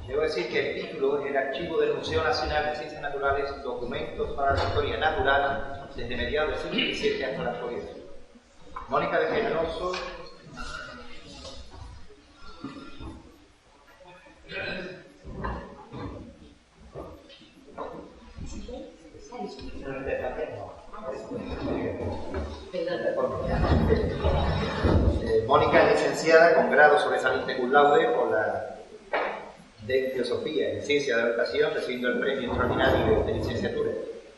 Debo decir que el título es el Archivo del Museo Nacional de Ciencias Naturales, documentos para la historia natural desde mediados del siglo XVII hasta la actualidad. Mónica de Generoso. Mónica es licenciada con grado sobresaliente cum laude por la de Filosofía y Ciencia de la Educación, recibiendo el premio extraordinario de licenciatura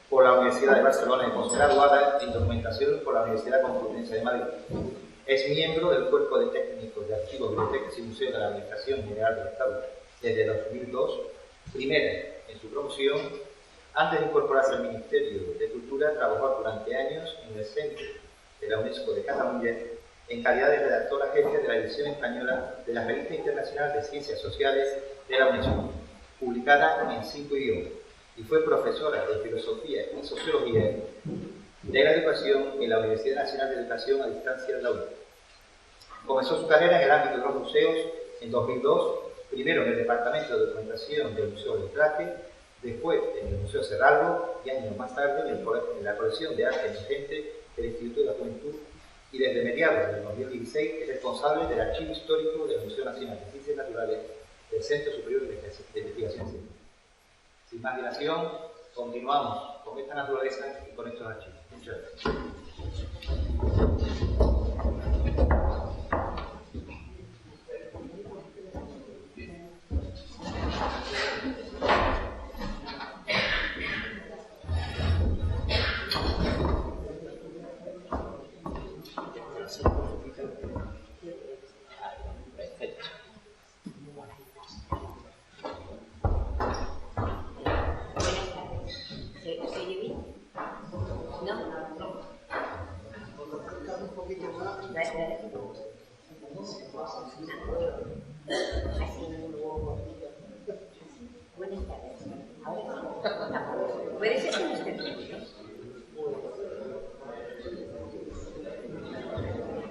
por la Universidad de Barcelona y posgraduada en Documentación por la Universidad Complutense de Madrid. Es miembro del Cuerpo de Técnicos de Archivos, Bibliotecas y Museos de la Administración General del Estado desde 2002, primera en su promoción. Antes de incorporarse al Ministerio de Cultura, trabajó durante años en el Centro de la UNESCO de Cataluña en calidad de redactora jefe de la edición española de la Revista Internacional de Ciencias Sociales de la UNESCO, publicada en 5 idiomas, y fue profesora de Filosofía y Sociología de la Educación en la Universidad Nacional de Educación a Distancia de la UNED. Comenzó su carrera en el ámbito de los museos en 2002, primero en el Departamento de Documentación del Museo del Traje, después en el Museo Cerralbo y años más tarde en la colección de arte emergente del Instituto de la Juventud, y desde mediados del 2016 es responsable del Archivo Histórico del Museo Nacional de Ciencias Naturales del Centro Superior de Investigación Científica. Sin más dilación, continuamos con esta naturaleza y con estos archivos. Muchas gracias.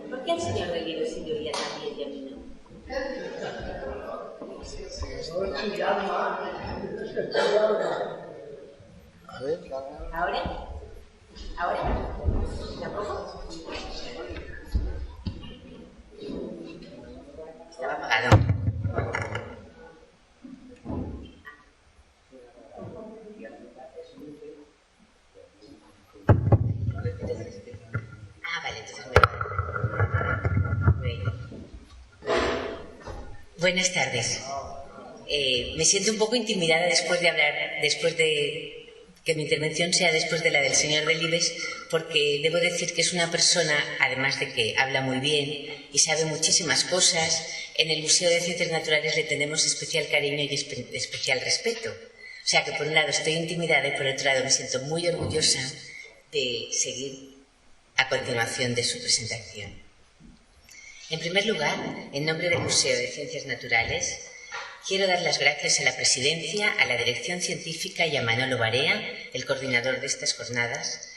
¿Por qué el señor Reguero sí le oía también y a mí no? A ver, ¿Ahora? ¿Ahora? ¿Tampoco? Estaba apagado. Buenas tardes. Me siento un poco intimidada después de que mi intervención sea después de la del señor Delibes, porque debo decir que es una persona, además de que habla muy bien y sabe muchísimas cosas, en el Museo de Ciencias Naturales le tenemos especial cariño y especial respeto. O sea que por un lado estoy intimidada y por otro lado me siento muy orgullosa de seguir a continuación de su presentación. En primer lugar, en nombre del Museo de Ciencias Naturales, quiero dar las gracias a la Presidencia, a la Dirección Científica y a Manolo Barea, el coordinador de estas jornadas,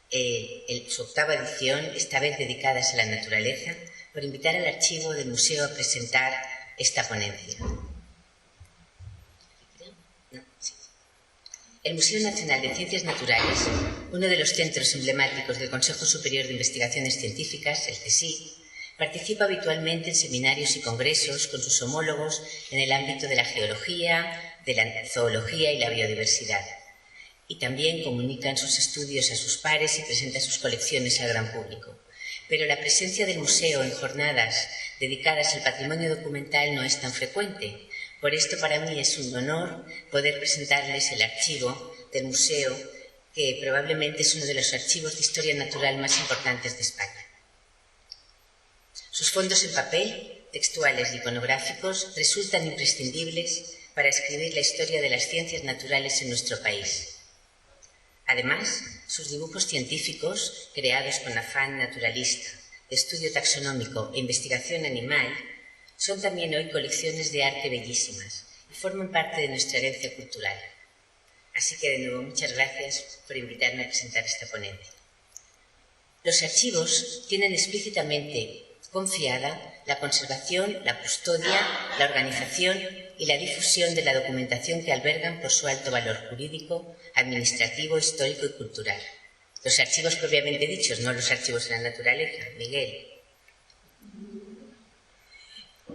su octava edición, esta vez dedicadas a la naturaleza, por invitar al archivo del museo a presentar esta ponencia. El Museo Nacional de Ciencias Naturales, uno de los centros emblemáticos del Consejo Superior de Investigaciones Científicas, el CSIC, participa habitualmente en seminarios y congresos con sus homólogos en el ámbito de la geología, de la zoología y la biodiversidad. Y también comunica sus estudios a sus pares y presenta sus colecciones al gran público. Pero la presencia del museo en jornadas dedicadas al patrimonio documental no es tan frecuente. Por esto para mí es un honor poder presentarles el archivo del museo, que probablemente es uno de los archivos de historia natural más importantes de España. Sus fondos en papel, textuales y iconográficos resultan imprescindibles para escribir la historia de las ciencias naturales en nuestro país. Además, sus dibujos científicos, creados con afán naturalista, de estudio taxonómico e investigación animal, son también hoy colecciones de arte bellísimas y forman parte de nuestra herencia cultural. Así que, de nuevo, muchas gracias por invitarme a presentar esta ponencia. Los archivos tienen explícitamente confiada la conservación, la custodia, la organización y la difusión de la documentación que albergan por su alto valor jurídico, administrativo, histórico y cultural. Los archivos propiamente dichos, no los archivos en la naturaleza, Miguel.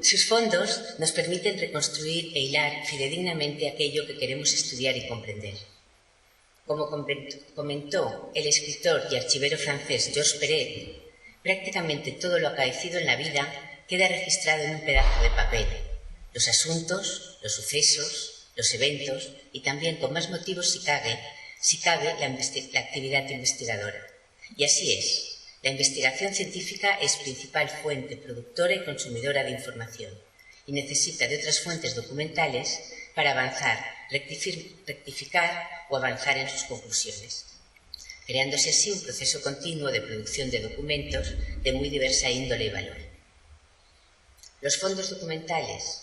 Sus fondos nos permiten reconstruir e hilar fidedignamente aquello que queremos estudiar y comprender. Como comentó el escritor y archivero francés Georges Perec, prácticamente todo lo acaecido en la vida queda registrado en un pedazo de papel. Los asuntos, los sucesos, los eventos y también, con más motivos si cabe, la actividad investigadora. Y así es. La investigación científica es principal fuente productora y consumidora de información y necesita de otras fuentes documentales para avanzar, rectificar o avanzar en sus conclusiones, creándose así un proceso continuo de producción de documentos de muy diversa índole y valor. Los fondos documentales,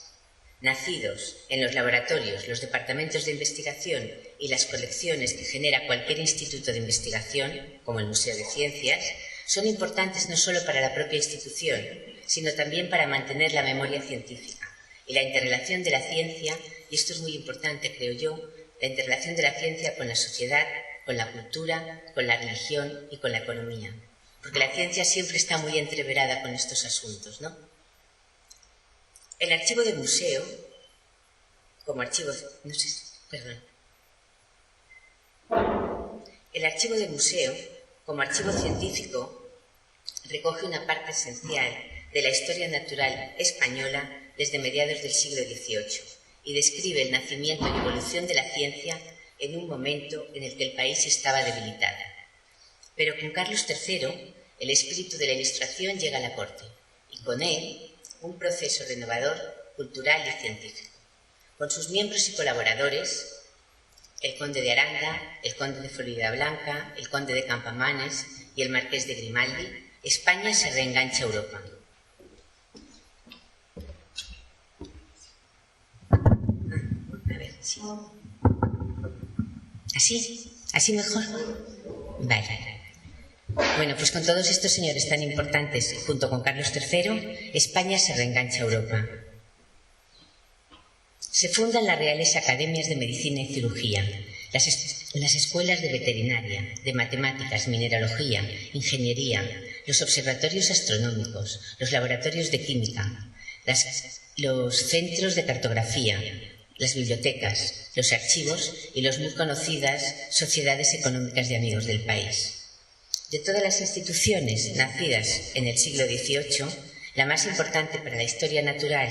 nacidos en los laboratorios, los departamentos de investigación y las colecciones que genera cualquier instituto de investigación, como el Museo de Ciencias, son importantes no solo para la propia institución, sino también para mantener la memoria científica y la interrelación de la ciencia, y esto es muy importante, creo yo, la interrelación de la ciencia con la sociedad, con la cultura, con la religión y con la economía, porque la ciencia siempre está muy entreverada con estos asuntos, ¿no? El archivo de museo, como archivo, El archivo de museo, como archivo científico, recoge una parte esencial de la historia natural española desde mediados del siglo XVIII y describe el nacimiento y evolución de la ciencia en un momento en el que el país estaba debilitado. Pero con Carlos III, el espíritu de la Ilustración llega a la corte y con él un proceso renovador, cultural y científico. Con sus miembros y colaboradores, el conde de Aranda, el conde de Floridablanca, el conde de Campamanes y el marqués de Grimaldi, España se reengancha a Europa. A ver, sí. ¿Así mejor? Vale. Bueno, pues con todos estos señores tan importantes, junto con Carlos III, España se reengancha a Europa. Se fundan las Reales Academias de Medicina y Cirugía, las escuelas de veterinaria, de matemáticas, mineralogía, ingeniería, los observatorios astronómicos, los laboratorios de química, los centros de cartografía, las bibliotecas, los archivos y las muy conocidas sociedades económicas de amigos del país. De todas las instituciones nacidas en el siglo XVIII, la más importante para la historia natural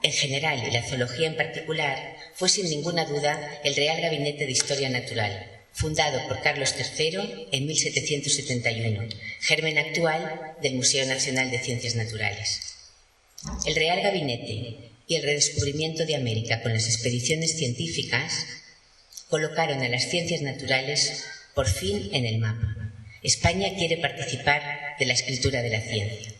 en general y la zoología en particular fue sin ninguna duda el Real Gabinete de Historia Natural, fundado por Carlos III en 1771, germen actual del Museo Nacional de Ciencias Naturales. El Real Gabinete y el redescubrimiento de América con las expediciones científicas colocaron a las ciencias naturales por fin en el mapa. España quiere participar de la escritura de la ciencia.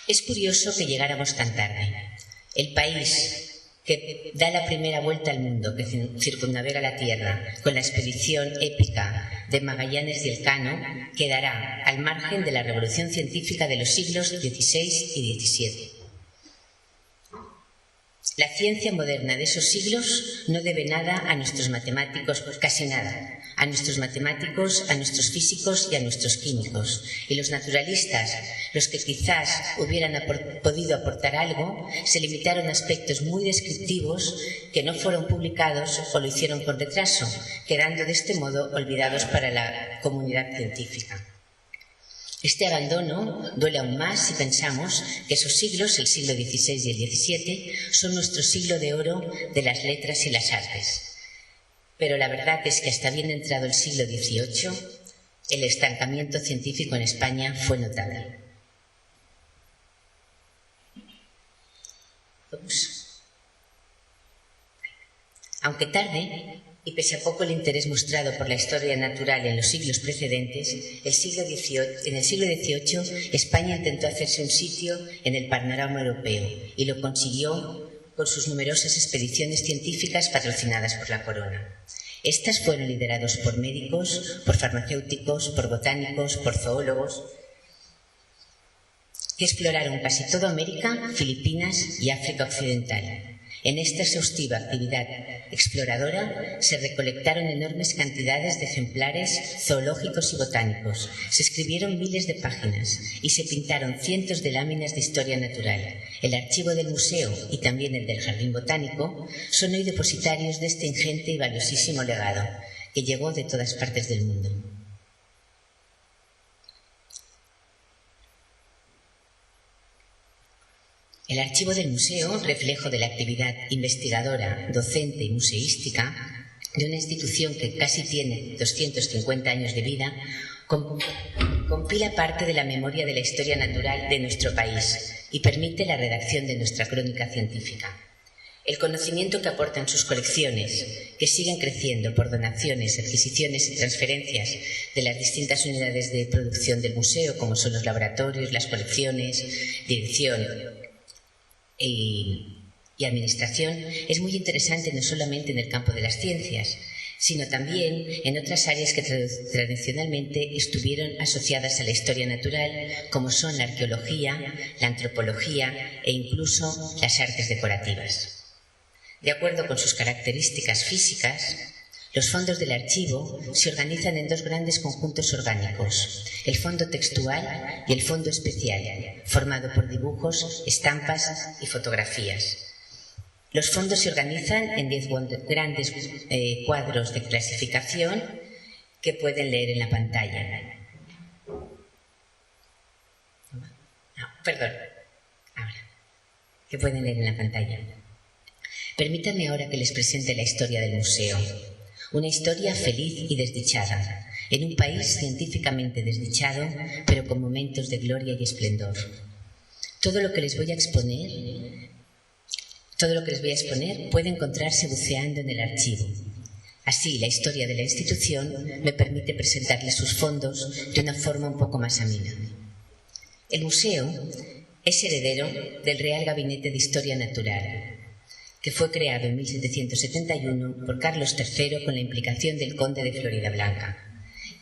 Es curioso que llegáramos tan tarde. El país que da la primera vuelta al mundo, que circunnavega la Tierra, con la expedición épica de Magallanes y Elcano, quedará al margen de la revolución científica de los siglos XVI y XVII. La ciencia moderna de esos siglos no debe nada a nuestros matemáticos, casi nada, a nuestros matemáticos, a nuestros físicos y a nuestros químicos. Y los naturalistas, los que quizás hubieran podido aportar algo, se limitaron a aspectos muy descriptivos que no fueron publicados o lo hicieron con retraso, quedando de este modo olvidados para la comunidad científica. Este abandono duele aún más si pensamos que esos siglos, el siglo XVI y el XVII, son nuestro siglo de oro de las letras y las artes. Pero la verdad es que hasta bien entrado el siglo XVIII, el estancamiento científico en España fue notable. Aunque tarde, y pese a poco el interés mostrado por la historia natural en los siglos precedentes, en el siglo XVIII España intentó hacerse un sitio en el panorama europeo y lo consiguió con sus numerosas expediciones científicas patrocinadas por la corona. Estas fueron lideradas por médicos, por farmacéuticos, por botánicos, por zoólogos. que exploraron casi toda América, Filipinas y África Occidental. En esta exhaustiva actividad exploradora se recolectaron enormes cantidades de ejemplares zoológicos y botánicos, se escribieron miles de páginas y se pintaron cientos de láminas de historia natural. El archivo del museo y también el del Jardín Botánico son hoy depositarios de este ingente y valiosísimo legado, que llegó de todas partes del mundo. El archivo del museo, reflejo de la actividad investigadora, docente y museística de una institución que casi tiene 250 años de vida, compila parte de la memoria de la historia natural de nuestro país y permite la redacción de nuestra crónica científica. El conocimiento que aportan sus colecciones, que siguen creciendo por donaciones, adquisiciones y transferencias de las distintas unidades de producción del museo, como son los laboratorios, las colecciones, dirección y administración, es muy interesante no solamente en el campo de las ciencias, sino también en otras áreas que tradicionalmente estuvieron asociadas a la historia natural, como son la arqueología, la antropología e incluso las artes decorativas. De acuerdo con sus características físicas, los fondos del archivo se organizan en dos grandes conjuntos orgánicos, el fondo textual y el fondo especial, formado por dibujos, estampas y fotografías. Los fondos se organizan en 10 grandes cuadros de clasificación que pueden leer en la pantalla. Que pueden leer en la pantalla. Permítanme ahora que les presente la historia del museo. Una historia feliz y desdichada, en un país científicamente desdichado, pero con momentos de gloria y esplendor. Todo lo que les voy a exponer puede encontrarse buceando en el archivo. Así, la historia de la institución me permite presentarles sus fondos de una forma un poco más amena. El museo es heredero del Real Gabinete de Historia Natural, que fue creado en 1771 por Carlos III con la implicación del conde de Floridablanca.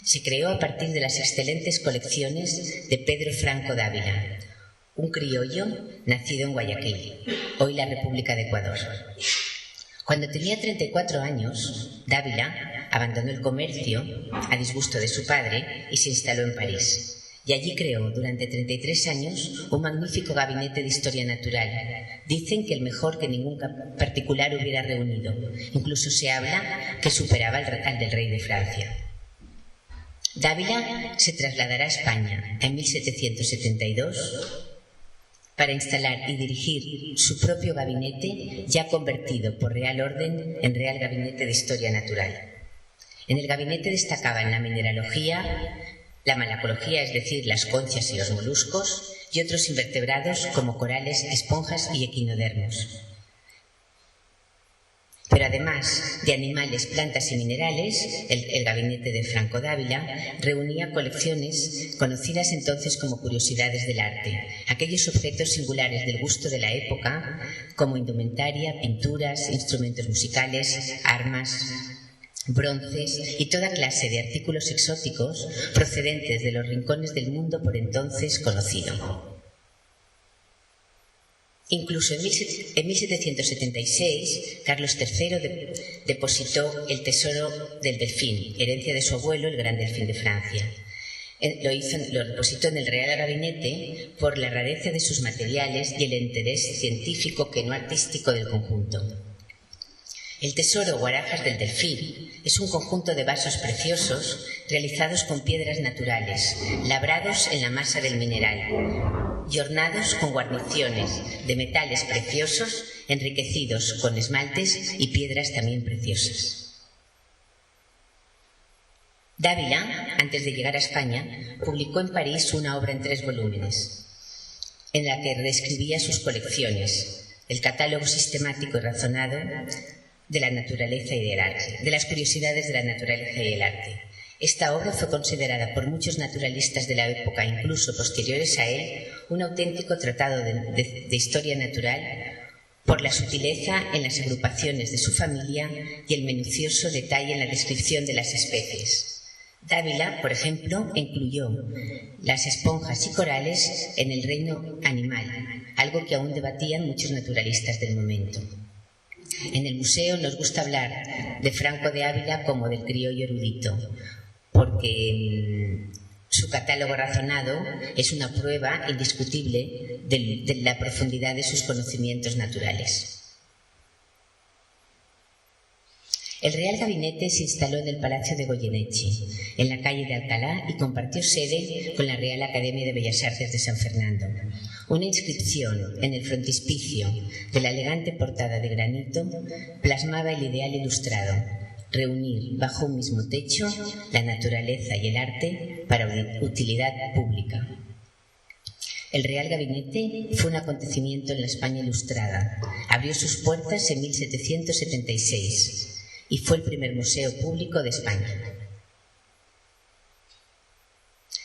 Se creó a partir de las excelentes colecciones de Pedro Franco Dávila, un criollo nacido en Guayaquil, hoy la República de Ecuador. Cuando tenía 34 años, Dávila abandonó el comercio a disgusto de su padre y se instaló en París. Y allí creó durante 33 años un magnífico gabinete de historia natural. Dicen que el mejor que ningún particular hubiera reunido. Incluso se habla que superaba al del rey de Francia. Dávila se trasladará a España en 1772 para instalar y dirigir su propio gabinete, ya convertido por Real Orden en Real Gabinete de Historia Natural. En el gabinete destacaban la mineralogía, la malacología, es decir, las conchas y los moluscos, y otros invertebrados como corales, esponjas y equinodermos. Pero además de animales, plantas y minerales, el gabinete de Franco Dávila reunía colecciones conocidas entonces como curiosidades del arte, aquellos objetos singulares del gusto de la época, como indumentaria, pinturas, instrumentos musicales, armas, bronces y toda clase de artículos exóticos procedentes de los rincones del mundo por entonces conocido. Incluso en 1776, Carlos III depositó el tesoro del delfín, herencia de su abuelo, el gran delfín de Francia. Lo depositó en el Real Gabinete por la rareza de sus materiales y el interés científico que no artístico del conjunto. El tesoro o alhajas del delfín es un conjunto de vasos preciosos realizados con piedras naturales, labrados en la masa del mineral y ornados con guarniciones de metales preciosos enriquecidos con esmaltes y piedras también preciosas. Dávila, antes de llegar a España, publicó en París una obra en 3 volúmenes, en la que describía sus colecciones, el catálogo sistemático y razonado de la naturaleza y del arte, de las curiosidades de la naturaleza y el arte. Esta obra fue considerada por muchos naturalistas de la época, incluso posteriores a él, un auténtico tratado de historia natural por la sutileza en las agrupaciones de su familia y el minucioso detalle en la descripción de las especies. Dávila, por ejemplo, incluyó las esponjas y corales en el reino animal, algo que aún debatían muchos naturalistas del momento. En el museo nos gusta hablar de Franco de Ávila como del criollo erudito, porque su catálogo razonado es una prueba indiscutible de la profundidad de sus conocimientos naturales. El Real Gabinete se instaló en el Palacio de Goyeneche, en la calle de Alcalá, y compartió sede con la Real Academia de Bellas Artes de San Fernando. Una inscripción en el frontispicio de la elegante portada de granito plasmaba el ideal ilustrado: reunir bajo un mismo techo la naturaleza y el arte para utilidad pública. El Real Gabinete fue un acontecimiento en la España ilustrada. Abrió sus puertas en 1776 y fue el primer museo público de España.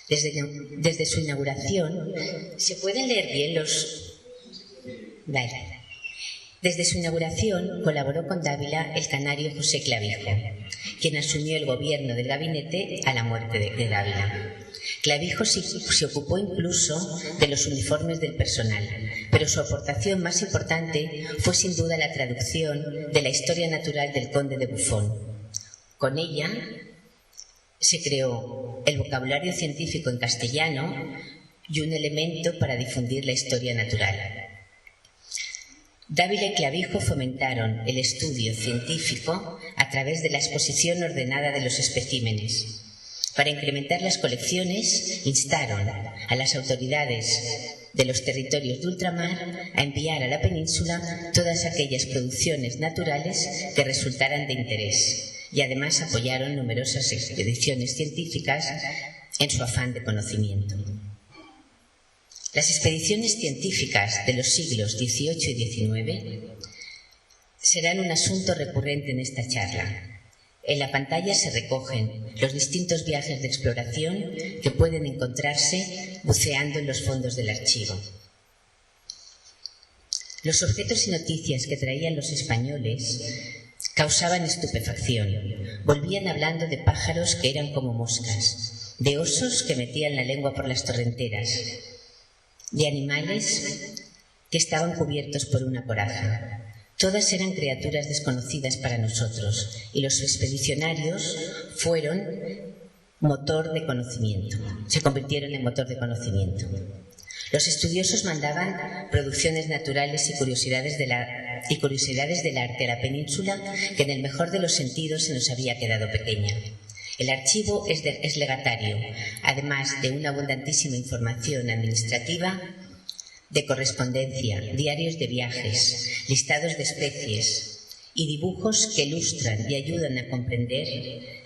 Desde su inauguración, ¿se pueden leer bien los...? Vale. Desde su inauguración colaboró con Dávila el canario José Clavijo, quien asumió el gobierno del gabinete a la muerte de Dávila. Clavijo se ocupó incluso de los uniformes del personal, pero su aportación más importante fue sin duda la traducción de la historia natural del conde de Buffon. Con ella se creó el vocabulario científico en castellano y un elemento para difundir la historia natural. Dávila y Clavijo fomentaron el estudio científico a través de la exposición ordenada de los especímenes. Para incrementar las colecciones, instaron a las autoridades de los territorios de ultramar a enviar a la península todas aquellas producciones naturales que resultaran de interés, y además apoyaron numerosas expediciones científicas en su afán de conocimiento. Las expediciones científicas de los siglos XVIII y XIX serán un asunto recurrente en esta charla. En la pantalla se recogen los distintos viajes de exploración que pueden encontrarse buceando en los fondos del archivo. Los objetos y noticias que traían los españoles causaban estupefacción. Volvían hablando de pájaros que eran como moscas, de osos que metían la lengua por las torrenteras, de animales que estaban cubiertos por una coraza. Todas eran criaturas desconocidas para nosotros, y los expedicionarios fueron motor de conocimiento, se convirtieron en motor de conocimiento. Los estudiosos mandaban producciones naturales y curiosidades del arte a la península, que en el mejor de los sentidos se nos había quedado pequeña. El archivo es legatario, además de una abundantísima información administrativa, de correspondencia, diarios de viajes, listados de especies y dibujos que ilustran y ayudan a comprender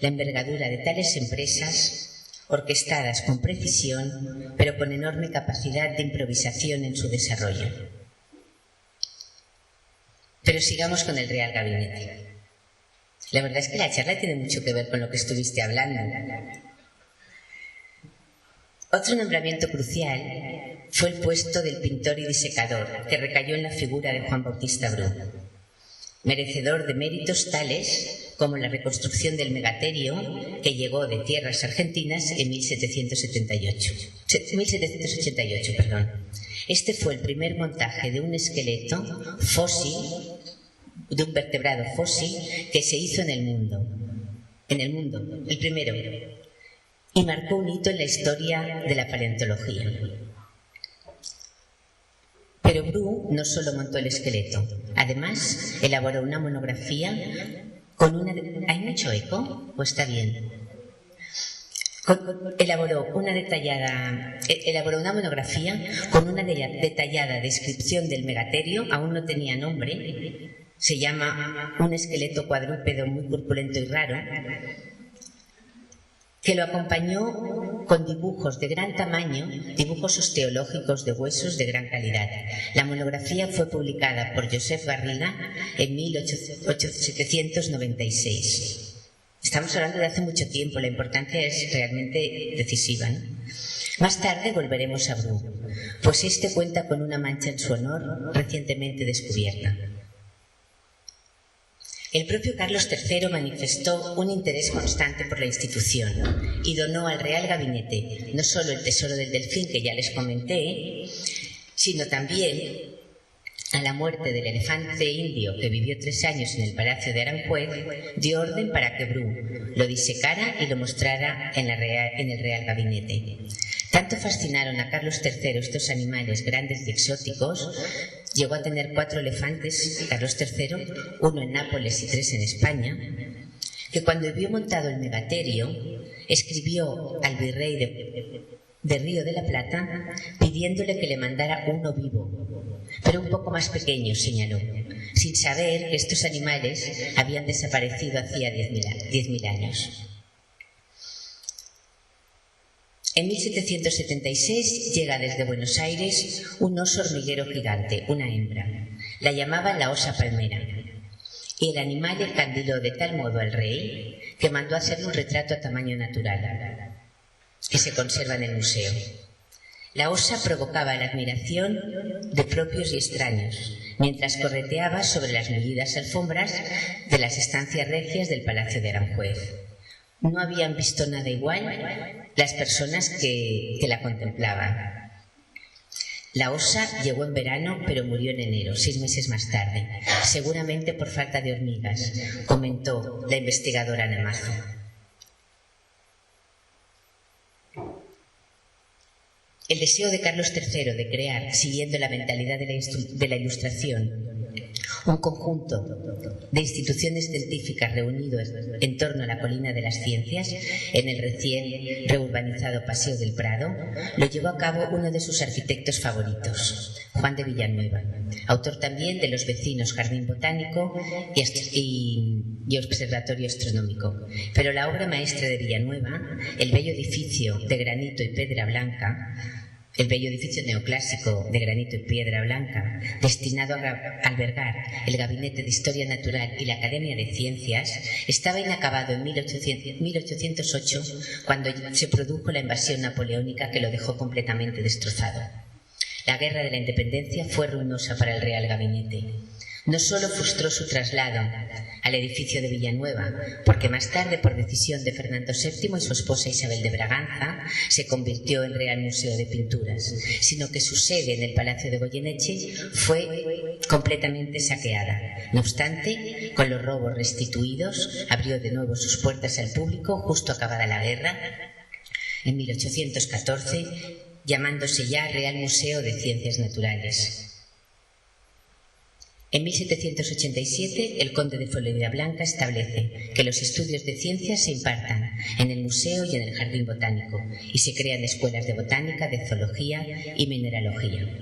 la envergadura de tales empresas, orquestadas con precisión, pero con enorme capacidad de improvisación en su desarrollo. Pero sigamos con el Real Gabinete. La verdad es que la charla tiene mucho que ver con lo que estuviste hablando. Otro nombramiento crucial fue el puesto del pintor y disecador, que recayó en la figura de Juan Bautista Bru, merecedor de méritos tales como la reconstrucción del megaterio, que llegó de tierras argentinas en 1788. Este fue el primer montaje de un esqueleto fósil, de un vertebrado fósil, que se hizo en el mundo, el primero, y marcó un hito en la historia de la paleontología. Pero Bru no solo montó el esqueleto, además elaboró una monografía con una... ¿Hay mucho eco? ¿O está bien? Elaboró una monografía con una detallada descripción del megaterio, aún no tenía nombre, se llama Un esqueleto cuadrúpedo muy corpulento y raro, que lo acompañó con dibujos de gran tamaño, dibujos osteológicos de huesos de gran calidad. La monografía fue publicada por Josep Garriga en 1796. Estamos hablando de hace mucho tiempo, la importancia es realmente decisiva, ¿no? Más tarde volveremos a Bru, pues este cuenta con una mancha en su honor recientemente descubierta. El propio Carlos III manifestó un interés constante por la institución y donó al Real Gabinete no solo el tesoro del delfín que ya les comenté, sino también, a la muerte del elefante indio que vivió 3 años en el Palacio de Aranjuez, dio orden para que Bru lo disecara y lo mostrara en el Real Gabinete. Tanto fascinaron a Carlos III estos animales grandes y exóticos, llegó a tener 4 elefantes, Carlos III, 1 en Nápoles y 3 en España, que cuando vio montado el megaterio, escribió al virrey de Río de la Plata pidiéndole que le mandara uno vivo, pero un poco más pequeño, señaló, sin saber que estos animales habían desaparecido hacía 10.000 años. En 1776 llega desde Buenos Aires un oso hormiguero gigante, una hembra. La llamaban la osa palmera. Y el animal encandiló de tal modo al rey que mandó hacerle un retrato a tamaño natural, que se conserva en el museo. La osa provocaba la admiración de propios y extraños, mientras correteaba sobre las mullidas alfombras de las estancias regias del Palacio de Aranjuez. No habían visto nada igual las personas que la contemplaban. La osa llegó en verano, pero murió en enero, 6 meses más tarde, seguramente por falta de hormigas, comentó la investigadora Namazo. El deseo de Carlos III de crear, siguiendo la mentalidad de la Ilustración, un conjunto de instituciones científicas reunidos en torno a la colina de las ciencias, en el recién reurbanizado Paseo del Prado, lo llevó a cabo uno de sus arquitectos favoritos, Juan de Villanueva, autor también de los vecinos Jardín Botánico y Observatorio Astronómico. Pero la obra maestra de Villanueva, el bello edificio de granito y piedra blanca, el bello edificio neoclásico de granito y piedra blanca, destinado a albergar el Gabinete de Historia Natural y la Academia de Ciencias, estaba inacabado en 1808, cuando se produjo la invasión napoleónica que lo dejó completamente destrozado. La Guerra de la Independencia fue ruinosa para el Real Gabinete. No solo frustró su traslado al edificio de Villanueva, porque más tarde, por decisión de Fernando VII y su esposa Isabel de Braganza, se convirtió en Real Museo de Pinturas, sino que su sede en el Palacio de Goyeneche fue completamente saqueada. No obstante, con los robos restituidos, abrió de nuevo sus puertas al público justo acabada la guerra, en 1814, llamándose ya Real Museo de Ciencias Naturales. En 1787, el conde de Floridablanca establece que los estudios de ciencias se impartan en el museo y en el jardín botánico, y se crean escuelas de botánica, de zoología y mineralogía.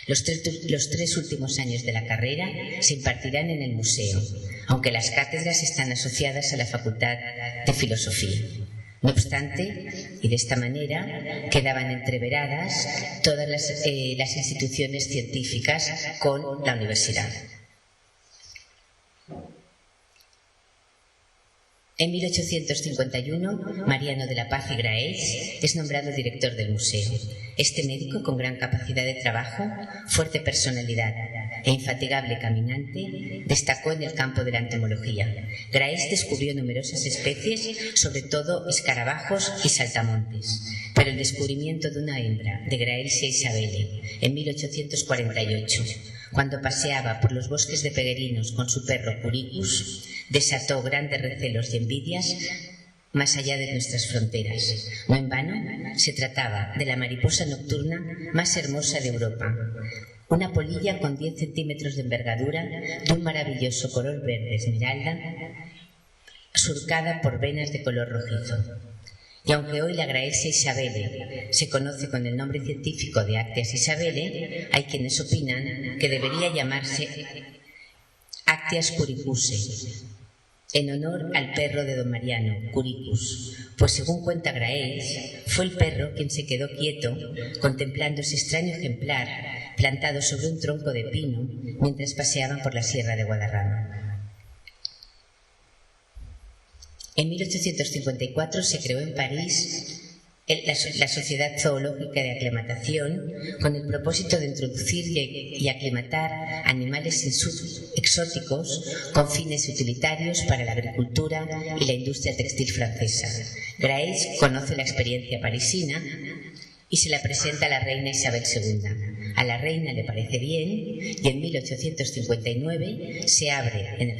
Los 3 últimos años de la carrera se impartirán en el museo, aunque las cátedras están asociadas a la Facultad de Filosofía. No obstante, y de esta manera, quedaban entreveradas todas las instituciones científicas con la universidad. En 1851, Mariano de la Paz y Graells es nombrado director del museo. Este médico, con gran capacidad de trabajo, fuerte personalidad e infatigable caminante, destacó en el campo de la entomología. Graells descubrió numerosas especies, sobre todo escarabajos y saltamontes, pero el descubrimiento de una hembra, de Graelsia isabelle, en 1848, cuando paseaba por los bosques de Peguerinos con su perro Curicus, desató grandes recelos y envidias más allá de nuestras fronteras. No en vano, se trataba de la mariposa nocturna más hermosa de Europa, una polilla con 10 centímetros de envergadura, de un maravilloso color verde esmeralda, surcada por venas de color rojizo. Y aunque hoy la Graelsia isabelle se conoce con el nombre científico de Actias isabelle, hay quienes opinan que debería llamarse Actias curicuse, en honor al perro de don Mariano, Curicus, pues según cuenta Graells, fue el perro quien se quedó quieto contemplando ese extraño ejemplar plantado sobre un tronco de pino mientras paseaban por la Sierra de Guadarrama. En 1854 se creó en París la Sociedad Zoológica de Aclimatación, con el propósito de introducir y aclimatar animales exóticos con fines utilitarios para la agricultura y la industria textil francesa. Grace conoce la experiencia parisina y se la presenta a la reina Isabel II. A la reina le parece bien y en 1859 se abre en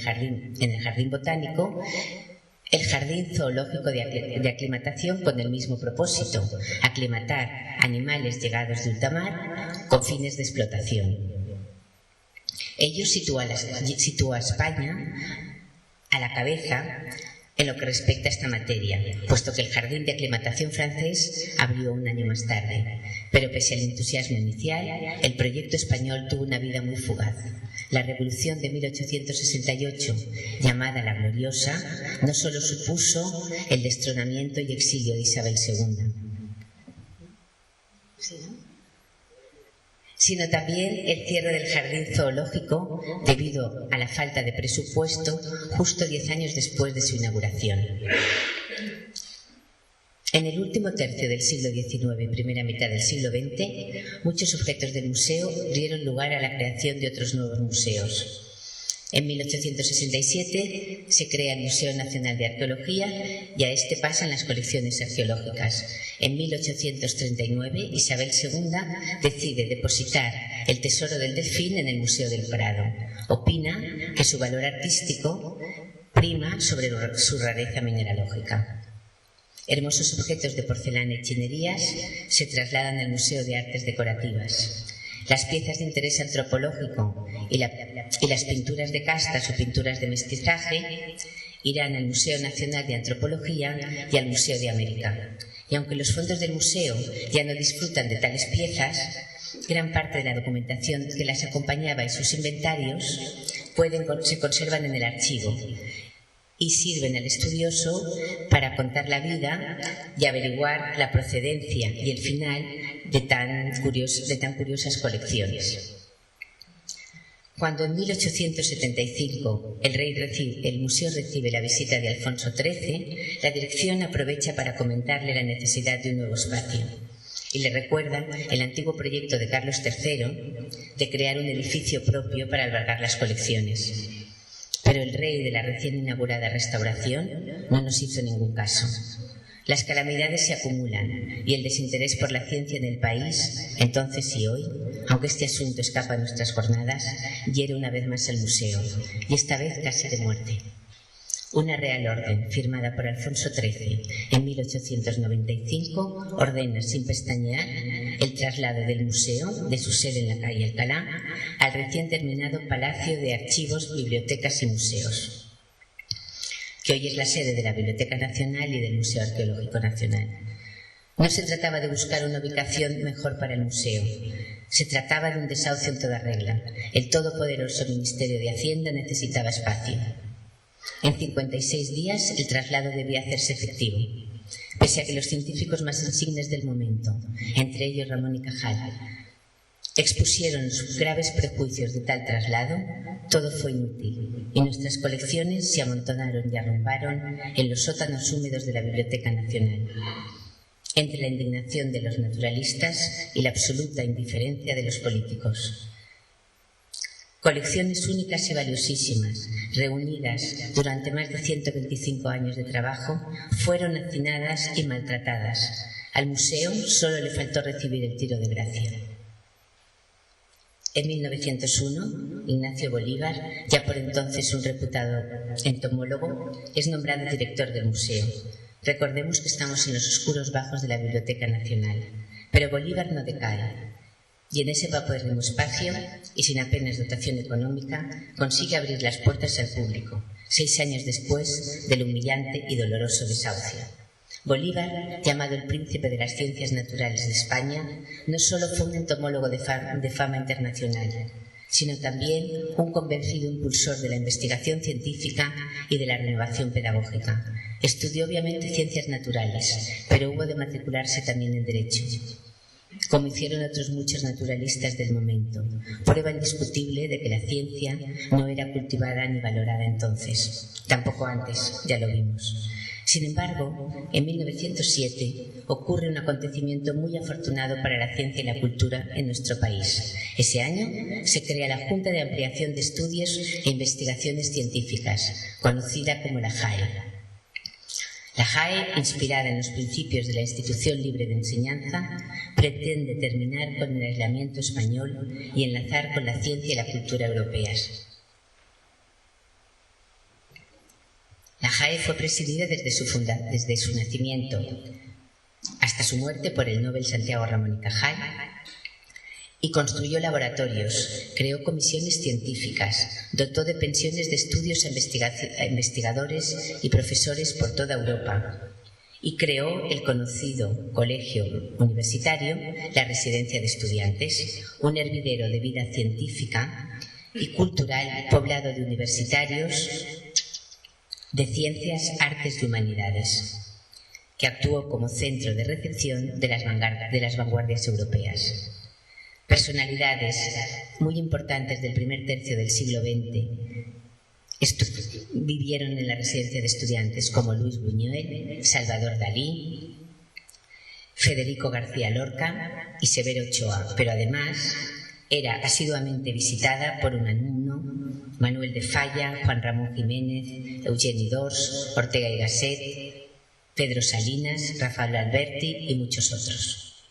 el jardín botánico el Jardín Zoológico de Aclimatación con el mismo propósito: aclimatar animales llegados de ultramar con fines de explotación. Ello sitúa a España a la cabeza en lo que respecta a esta materia, puesto que el Jardín de Aclimatación francés abrió un año más tarde. Pero pese al entusiasmo inicial, el proyecto español tuvo una vida muy fugaz. La Revolución de 1868, llamada la Gloriosa, no solo supuso el destronamiento y exilio de Isabel II, sino también el cierre del jardín zoológico debido a la falta de presupuesto justo 10 años después de su inauguración. En el último tercio del siglo XIX y primera mitad del siglo XX, muchos objetos del museo dieron lugar a la creación de otros nuevos museos. En 1867 se crea el Museo Nacional de Arqueología y a este pasan las colecciones arqueológicas. En 1839 Isabel II decide depositar el tesoro del delfín en el Museo del Prado. Opina que su valor artístico prima sobre su rareza mineralógica. Hermosos objetos de porcelana y chinerías se trasladan al Museo de Artes Decorativas. Las piezas de interés antropológico y las pinturas de castas o pinturas de mestizaje irán al Museo Nacional de Antropología y al Museo de América. Y aunque los fondos del museo ya no disfrutan de tales piezas, gran parte de la documentación que las acompañaba y sus inventarios se conservan en el archivo y sirven al estudioso para contar la vida y averiguar la procedencia y el final de tan curiosas colecciones. Cuando en 1875 el museo recibe la visita de Alfonso XIII, la dirección aprovecha para comentarle la necesidad de un nuevo espacio y le recuerda el antiguo proyecto de Carlos III de crear un edificio propio para albergar las colecciones. Pero el rey de la recién inaugurada restauración no nos hizo ningún caso. Las calamidades se acumulan y el desinterés por la ciencia en el país, entonces y hoy, aunque este asunto escapa a nuestras jornadas, hiere una vez más al museo, y esta vez casi de muerte. Una real orden, firmada por Alfonso XIII en 1895, ordena sin pestañear el traslado del museo, de su sede en la calle Alcalá, al recién terminado Palacio de Archivos, Bibliotecas y Museos, que hoy es la sede de la Biblioteca Nacional y del Museo Arqueológico Nacional. No se trataba de buscar una ubicación mejor para el museo. Se trataba de un desahucio en toda regla. El todopoderoso Ministerio de Hacienda necesitaba espacio. En 56 días el traslado debía hacerse efectivo. Pese a que los científicos más insignes del momento, entre ellos Ramón y Cajal, expusieron sus graves prejuicios de tal traslado, todo fue inútil y nuestras colecciones se amontonaron y arrumbaron en los sótanos húmedos de la Biblioteca Nacional, entre la indignación de los naturalistas y la absoluta indiferencia de los políticos. Colecciones únicas y valiosísimas, reunidas durante más de 125 años de trabajo, fueron hacinadas y maltratadas. Al museo solo le faltó recibir el tiro de gracia. En 1901, Ignacio Bolívar, ya por entonces un reputado entomólogo, es nombrado director del museo. Recordemos que estamos en los oscuros bajos de la Biblioteca Nacional, pero Bolívar no decae. Y en ese paupérrimo espacio, y sin apenas dotación económica, consigue abrir las puertas al público, 6 años después del humillante y doloroso desahucio. Bolívar, llamado el príncipe de las ciencias naturales de España, no solo fue un entomólogo de fama internacional, sino también un convencido impulsor de la investigación científica y de la renovación pedagógica. Estudió obviamente ciencias naturales, pero hubo de matricularse también en Derecho, como hicieron otros muchos naturalistas del momento, prueba indiscutible de que la ciencia no era cultivada ni valorada entonces, tampoco antes, ya lo vimos. Sin embargo, en 1907 ocurre un acontecimiento muy afortunado para la ciencia y la cultura en nuestro país. Ese año se crea la Junta de Ampliación de Estudios e Investigaciones Científicas, conocida como la JAE. La JAE, inspirada en los principios de la Institución Libre de Enseñanza, pretende terminar con el aislamiento español y enlazar con la ciencia y la cultura europeas. La JAE fue presidida desde su nacimiento hasta su muerte por el Nobel Santiago Ramón y Cajal y construyó laboratorios, creó comisiones científicas, dotó de pensiones de estudios a investigadores y profesores por toda Europa y creó el conocido Colegio Universitario, la Residencia de Estudiantes, un hervidero de vida científica y cultural poblado de universitarios de ciencias, artes y humanidades, que actuó como centro de recepción de las vanguardias europeas. Personalidades muy importantes del primer tercio del siglo XX vivieron en la residencia de estudiantes, como Luis Buñuel, Salvador Dalí, Federico García Lorca y Severo Ochoa, pero además era asiduamente visitada por un alumno, Manuel de Falla, Juan Ramón Jiménez, Eugeni d'Ors, Ortega y Gasset, Pedro Salinas, Rafael Alberti y muchos otros.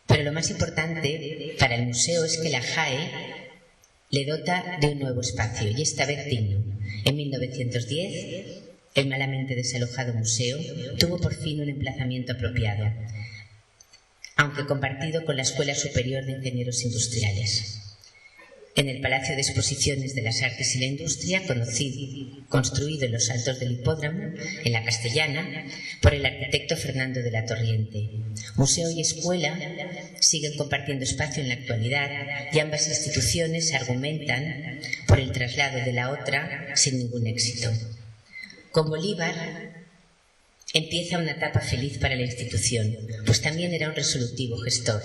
Pero lo más importante para el museo es que la JAE le dota de un nuevo espacio, y esta vez digno. En 1910, el malamente desalojado museo tuvo por fin un emplazamiento apropiado, aunque compartido con la Escuela Superior de Ingenieros Industriales, en el Palacio de Exposiciones de las Artes y la Industria, construido en los altos del Hipódromo, en la Castellana, por el arquitecto Fernando de la Torriente. Museo y escuela siguen compartiendo espacio en la actualidad y ambas instituciones argumentan por el traslado de la otra sin ningún éxito. Con Bolívar empieza una etapa feliz para la institución, pues también era un resolutivo gestor.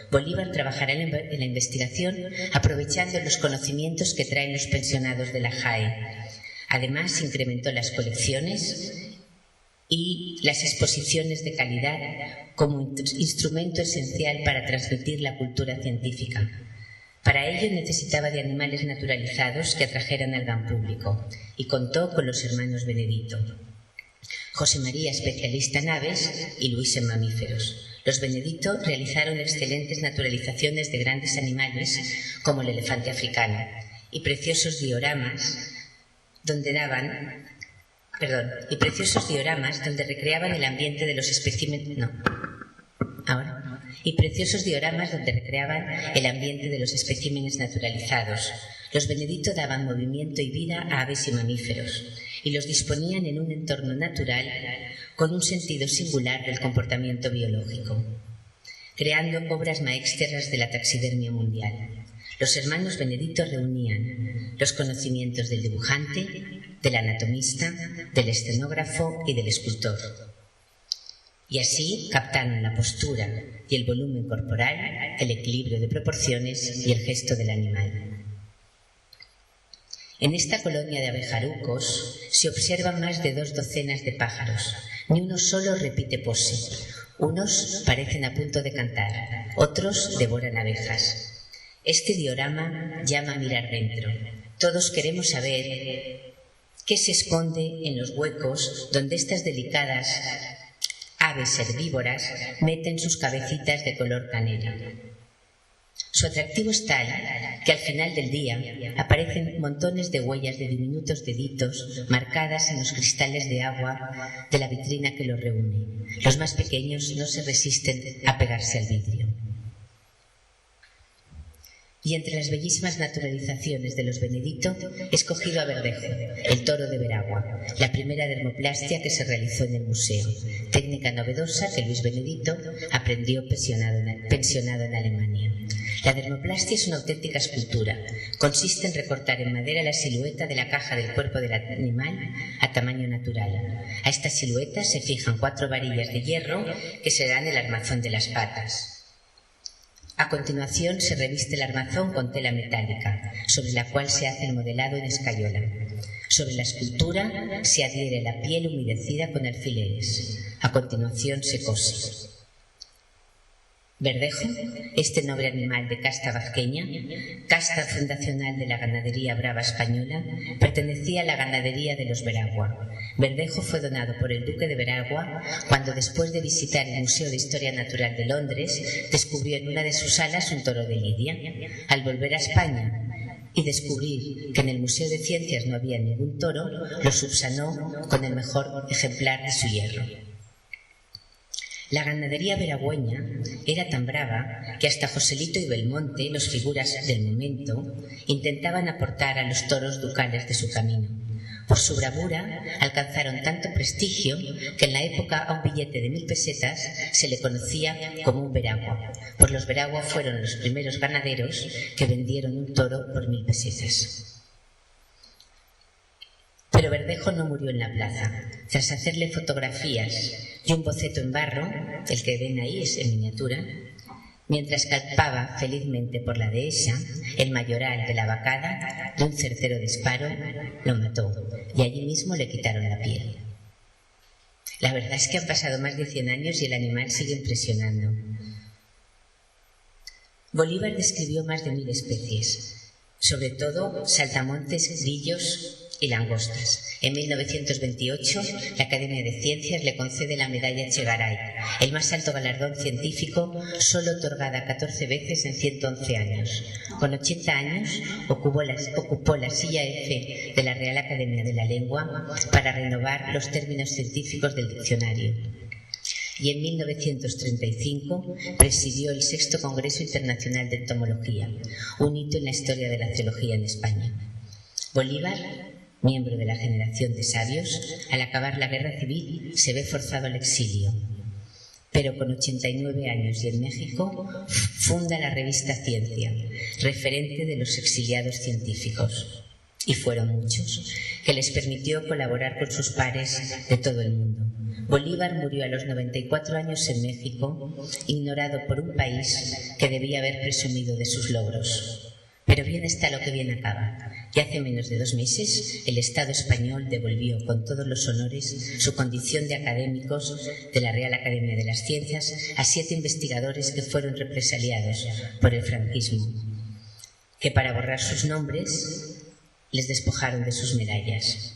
Bolívar trabajará en la investigación aprovechando los conocimientos que traen los pensionados de la JAE. Además, incrementó las colecciones y las exposiciones de calidad como instrumento esencial para transmitir la cultura científica. Para ello necesitaba de animales naturalizados que atrajeran al gran público y contó con los hermanos Benedito. José María, especialista en aves, y Luis en mamíferos. Los Benedito realizaron excelentes naturalizaciones de grandes animales como el elefante africano y preciosos dioramas donde recreaban el ambiente de los especímenes naturalizados. Los Benedito daban movimiento y vida a aves y mamíferos y los disponían en un entorno natural con un sentido singular del comportamiento biológico, creando obras maestras de la taxidermia mundial. Los hermanos Benedito reunían los conocimientos del dibujante, del anatomista, del escenógrafo y del escultor. Y así captaron la postura y el volumen corporal, el equilibrio de proporciones y el gesto del animal. En esta colonia de abejarucos se observan más de 2 docenas de pájaros. Ni uno solo repite pose. Unos parecen a punto de cantar, otros devoran abejas. Este diorama llama a mirar dentro. Todos queremos saber qué se esconde en los huecos donde estas delicadas aves herbívoras meten sus cabecitas de color canela. Su atractivo es tal que al final del día aparecen montones de huellas de diminutos deditos marcadas en los cristales de agua de la vitrina que los reúne. Los más pequeños no se resisten a pegarse al vidrio. Y entre las bellísimas naturalizaciones de los Benedito he escogido a Verdejo, el toro de Veragua, la primera dermoplastia que se realizó en el museo, técnica novedosa que Luis Benedito aprendió pensionado en Alemania. La dermoplastia es una auténtica escultura. Consiste en recortar en madera la silueta de la caja del cuerpo del animal a tamaño natural. A esta silueta se fijan 4 varillas de hierro que serán el armazón de las patas. A continuación se reviste el armazón con tela metálica, sobre la cual se hace el modelado en escayola. Sobre la escultura se adhiere la piel humedecida con alfileres. A continuación se cose. Verdejo, este noble animal de casta vazqueña, casta fundacional de la ganadería brava española, pertenecía a la ganadería de los Veragua. Verdejo fue donado por el duque de Veragua cuando, después de visitar el Museo de Historia Natural de Londres, descubrió en una de sus salas un toro de lidia. Al volver a España y descubrir que en el Museo de Ciencias no había ningún toro, lo subsanó con el mejor ejemplar de su hierro. La ganadería veragüeña era tan brava que hasta Joselito y Belmonte, los figuras del momento, intentaban aportar a los toros ducales de su camino. Por su bravura alcanzaron tanto prestigio que en la época a un billete de 1000 pesetas se le conocía como un veragua, pues los Veragua fueron los primeros ganaderos que vendieron un toro por 1000 pesetas. Pero Verdejo no murió en la plaza. Tras hacerle fotografías y un boceto en barro, el que ven ahí es en miniatura, mientras calpaba felizmente por la dehesa, el mayoral de la vacada, de un certero disparo, lo mató y allí mismo le quitaron la piel. La verdad es que han pasado más de 100 años y el animal sigue impresionando. Bolívar describió más de 1000 especies, sobre todo saltamontes, grillos y langostas. En 1928, la Academia de Ciencias le concede la medalla Chegaray, el más alto galardón científico, solo otorgada 14 veces en 111 años. Con 80 años, ocupó la silla F de la Real Academia de la Lengua para renovar los términos científicos del diccionario. Y en 1935 presidió el 6º Congreso Internacional de Entomología, un hito en la historia de la zoología en España. Bolívar, miembro de la generación de sabios, al acabar la guerra civil se ve forzado al exilio. Pero con 89 años y en México funda la revista Ciencia, referente de los exiliados científicos. Y fueron muchos, que les permitió colaborar con sus pares de todo el mundo. Bolívar murió a los 94 años en México, ignorado por un país que debía haber presumido de sus logros. Pero bien está lo que bien acaba. Y hace menos de 2 meses, el Estado español devolvió con todos los honores su condición de académicos de la Real Academia de las Ciencias a 7 investigadores que fueron represaliados por el franquismo, que para borrar sus nombres les despojaron de sus medallas.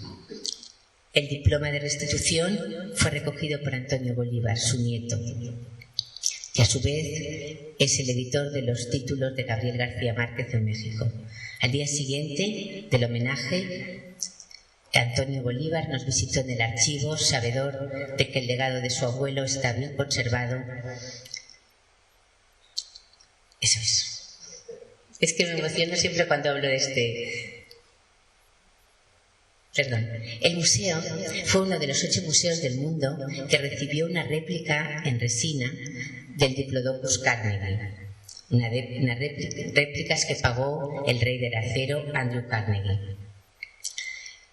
El diploma de restitución fue recogido por Antonio Bolívar, su nieto, que a su vez es el editor de los títulos de Gabriel García Márquez en México. Al día siguiente del homenaje, Antonio Bolívar nos visitó en el archivo, sabedor de que el legado de su abuelo está bien conservado. Eso es. Es que me emociono siempre cuando hablo de este... Perdón. El museo fue uno de los 8 museos del mundo que recibió una réplica en resina del Diplodocus Carnegie, unas réplicas que pagó el rey del acero Andrew Carnegie.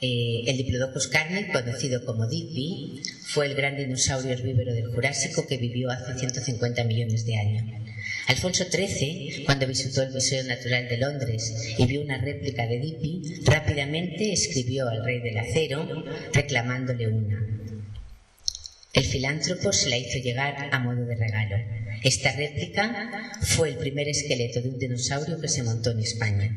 El Diplodocus Carnegie, conocido como Dippy, fue el gran dinosaurio herbívoro del Jurásico que vivió hace 150 millones de años. Alfonso XIII, cuando visitó el Museo Natural de Londres y vio una réplica de Dippy, rápidamente escribió al rey del acero reclamándole una. El filántropo se la hizo llegar a modo de regalo. Esta réplica fue el primer esqueleto de un dinosaurio que se montó en España.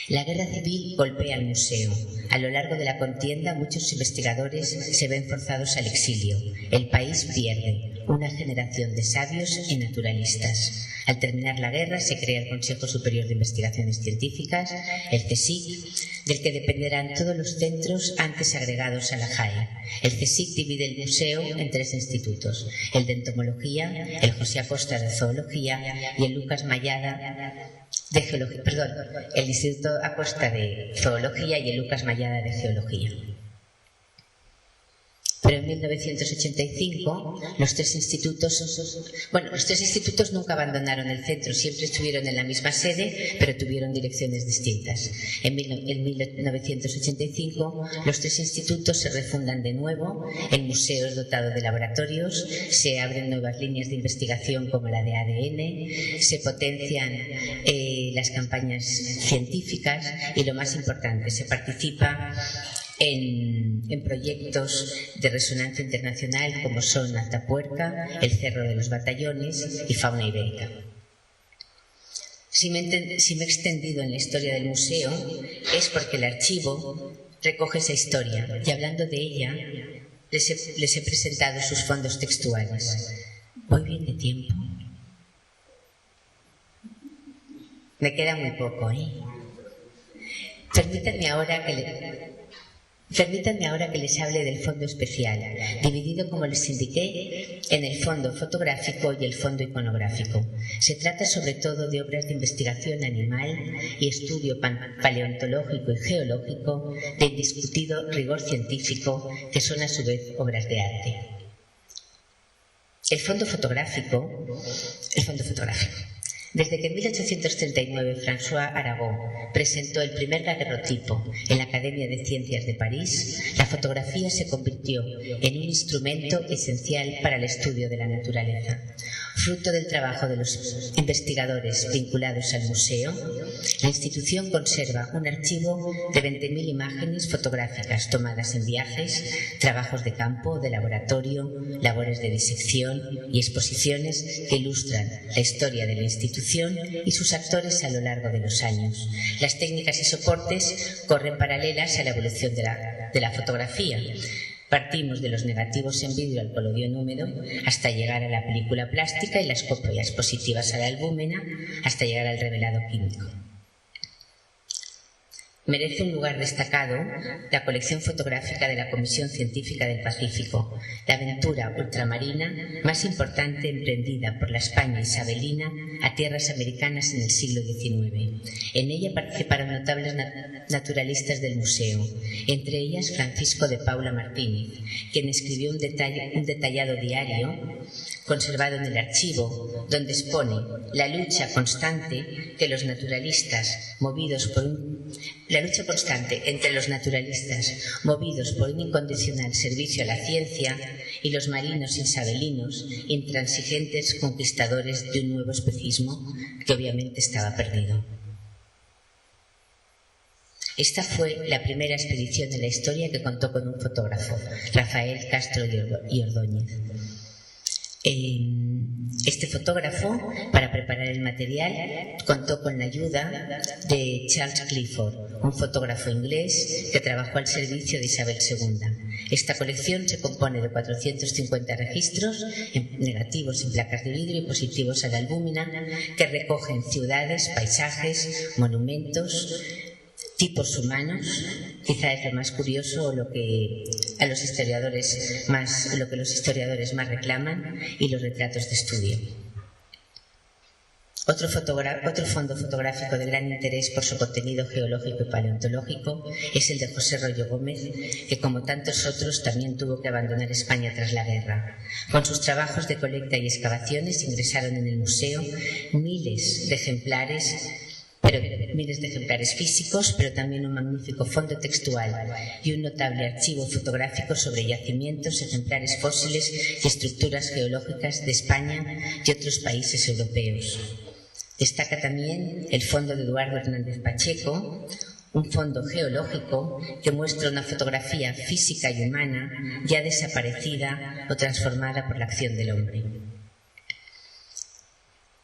La guerra civil golpea al museo. A lo largo de la contienda, muchos investigadores se ven forzados al exilio. El país pierde una generación de sabios y naturalistas. Al terminar la guerra, se crea el Consejo Superior de Investigaciones Científicas, el CSIC, del que dependerán todos los centros antes agregados a la JAE. El CSIC divide el museo en 3 institutos: el de Entomología, el José Acosta de Zoología y el Lucas Mayada de Geología, el Instituto Acosta de Zoología y el Lucas Mayada de Geología. pero en 1985 los tres institutos nunca abandonaron el centro, siempre estuvieron en la misma sede, pero tuvieron direcciones distintas. En 1985 los tres institutos se refundan de nuevo en museos dotados de laboratorios, se abren nuevas líneas de investigación como la de ADN, se potencian las campañas científicas y, lo más importante, se participa en proyectos de resonancia internacional como son Atapuerca, el Cerro de los Batallones y Fauna Ibérica. Si me he extendido en la historia del museo es porque el archivo recoge esa historia y, hablando de ella, les he presentado sus fondos textuales. ¿Voy bien de tiempo? Me queda muy poco, ¿eh? Permítanme ahora que les hable del fondo especial, dividido, como les indiqué, en el fondo fotográfico y el fondo iconográfico. Se trata sobre todo de obras de investigación animal y estudio paleontológico y geológico de indiscutido rigor científico, que son a su vez obras de arte. El fondo fotográfico. Desde que en 1839 François Arago presentó el primer daguerrotipo en la Academia de Ciencias de París, la fotografía se convirtió en un instrumento esencial para el estudio de la naturaleza. Fruto del trabajo de los investigadores vinculados al museo, la institución conserva un archivo de 20.000 imágenes fotográficas tomadas en viajes, trabajos de campo, de laboratorio, labores de disección y exposiciones que ilustran la historia de la institución y sus actores a lo largo de los años. Las técnicas y soportes corren paralelas a la evolución de la fotografía. Partimos de los negativos en vidrio al colodión húmedo hasta llegar a la película plástica y las copias positivas a la albúmena hasta llegar al revelado químico. Merece un lugar destacado la colección fotográfica de la Comisión Científica del Pacífico, la aventura ultramarina más importante emprendida por la España isabelina a tierras americanas en el siglo XIX. En ella participaron notables naturalistas del museo, entre ellas Francisco de Paula Martínez, quien escribió un detallado diario conservado en el archivo, donde expone la lucha constante entre los naturalistas movidos por un incondicional servicio a la ciencia y los marinos isabelinos, intransigentes conquistadores de un nuevo especismo que obviamente estaba perdido. Esta fue la primera expedición de la historia que contó con un fotógrafo, Rafael Castro y Ordóñez. Este fotógrafo, para preparar el material, contó con la ayuda de Charles Clifford, un fotógrafo inglés que trabajó al servicio de Isabel II. Esta colección se compone de 450 registros, negativos en placas de vidrio y positivos a la albúmina, que recogen ciudades, paisajes, monumentos, tipos humanos, quizá es lo más curioso, lo que los historiadores más reclaman, y los retratos de estudio. Otro fondo fotográfico de gran interés por su contenido geológico y paleontológico es el de José Royo Gómez, que como tantos otros también tuvo que abandonar España tras la guerra. Con sus trabajos de colecta y excavaciones ingresaron en el museo miles de ejemplares físicos, pero también un magnífico fondo textual y un notable archivo fotográfico sobre yacimientos, ejemplares fósiles y estructuras geológicas de España y otros países europeos. Destaca también el fondo de Eduardo Hernández Pacheco, un fondo geológico que muestra una fotografía física y humana ya desaparecida o transformada por la acción del hombre.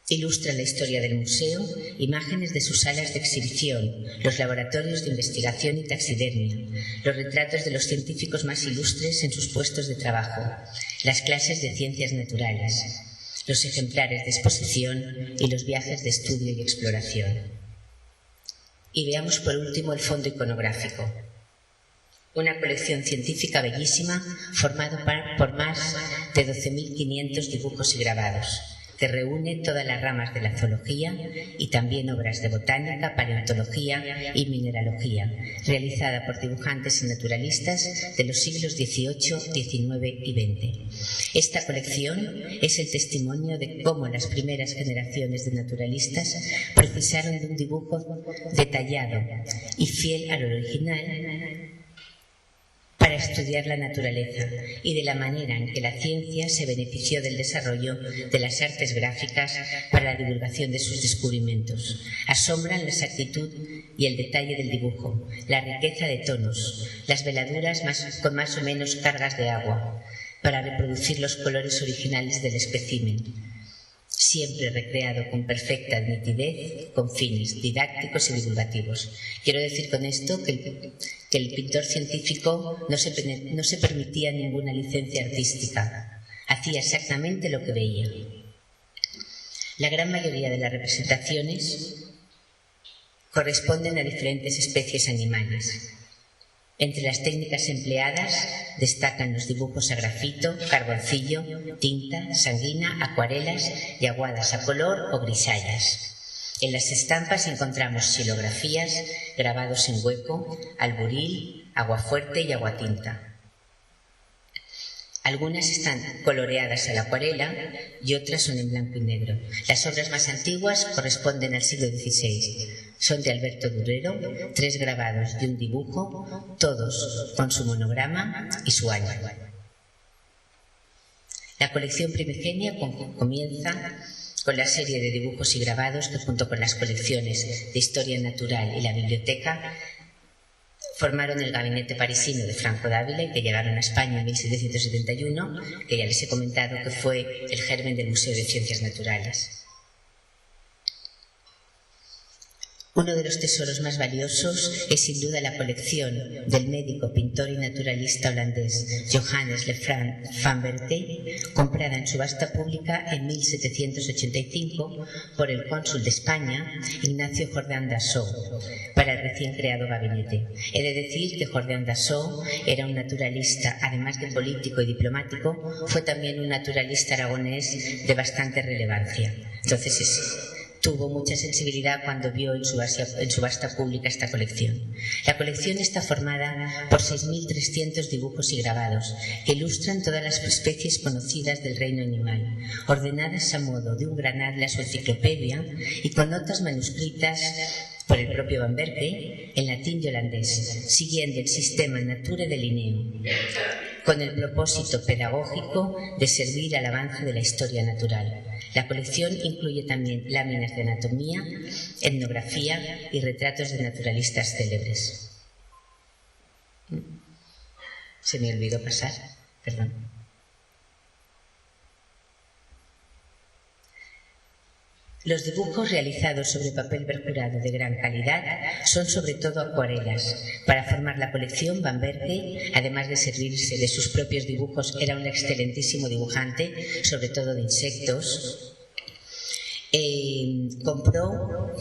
Ilustra la historia del museo, imágenes de sus salas de exhibición, los laboratorios de investigación y taxidermia, los retratos de los científicos más ilustres en sus puestos de trabajo, las clases de ciencias naturales, los ejemplares de exposición y los viajes de estudio y exploración. Y veamos por último el fondo iconográfico. Una colección científica bellísima formada por más de 12.500 dibujos y grabados. que reúne todas las ramas de la zoología y también obras de botánica, paleontología y mineralogía, realizada por dibujantes y naturalistas de los siglos XVIII, XIX y XX. Esta colección es el testimonio de cómo las primeras generaciones de naturalistas precisaron de un dibujo detallado y fiel al original para estudiar la naturaleza y de la manera en que la ciencia se benefició del desarrollo de las artes gráficas para la divulgación de sus descubrimientos. Asombran la exactitud y el detalle del dibujo, la riqueza de tonos, las veladuras con más o menos cargas de agua, para reproducir los colores originales del espécimen, siempre recreado con perfecta nitidez, con fines didácticos y divulgativos. Quiero decir con esto que el pintor científico no se permitía ninguna licencia artística, hacía exactamente lo que veía. La gran mayoría de las representaciones corresponden a diferentes especies animales. Entre las técnicas empleadas destacan los dibujos a grafito, carboncillo, tinta, sanguina, acuarelas y aguadas a color o grisallas. En las estampas encontramos xilografías, grabados en hueco, alburil, aguafuerte y aguatinta. Algunas están coloreadas a la acuarela y otras son en blanco y negro. Las obras más antiguas corresponden al siglo XVI. Son de Alberto Durero, 3 grabados y un dibujo, todos con su monograma y su año. La colección primigenia comienza con la serie de dibujos y grabados que, junto con las colecciones de historia natural y la biblioteca, formaron el gabinete parisino de Franco de Ávila y que llegaron a España en 1771, que ya les he comentado que fue el germen del Museo de Ciencias Naturales. Uno de los tesoros más valiosos es sin duda la colección del médico, pintor y naturalista holandés Johannes Lefranc van Berkel, comprada en subasta pública en 1785 por el cónsul de España, Ignacio Jordán Dassó, para el recién creado gabinete. He de decir que Jordán Dassó era un naturalista, además de político y diplomático, fue también un naturalista aragonés de bastante relevancia. Entonces tuvo mucha sensibilidad cuando vio en subasta pública esta colección. La colección está formada por 6.300 dibujos y grabados que ilustran todas las especies conocidas del reino animal, ordenadas a modo de un gran atlas o enciclopedia y con notas manuscritas por el propio Van Berkel en latín y holandés, siguiendo el sistema Nature de Linneo, con el propósito pedagógico de servir al avance de la historia natural. La colección incluye también láminas de anatomía, etnografía y retratos de naturalistas célebres. Se me olvidó pasar, perdón. Los dibujos realizados sobre papel percurado de gran calidad son sobre todo acuarelas. Para formar la colección, Van Berkel, además de servirse de sus propios dibujos, era un excelentísimo dibujante, sobre todo de insectos. Compró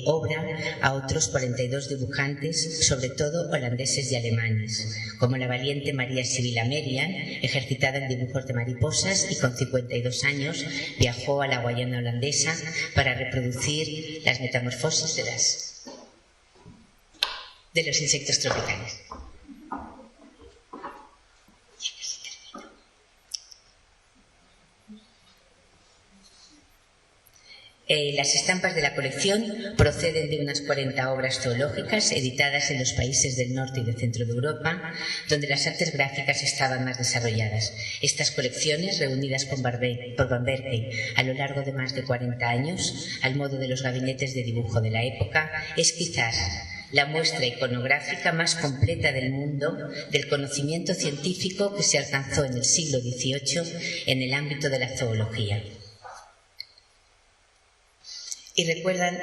obra a otros 42 dibujantes, sobre todo holandeses y alemanes, como la valiente María Sibila Merian, ejercitada en dibujos de mariposas y con 52 años viajó a la Guayana holandesa para reproducir las metamorfosis de los insectos tropicales. Las estampas de la colección proceden de unas 40 obras zoológicas editadas en los países del norte y del centro de Europa, donde las artes gráficas estaban más desarrolladas. Estas colecciones, reunidas por Van Berkel a lo largo de más de 40 años, al modo de los gabinetes de dibujo de la época, es quizás la muestra iconográfica más completa del mundo del conocimiento científico que se alcanzó en el siglo XVIII en el ámbito de la zoología. Y recuerdan,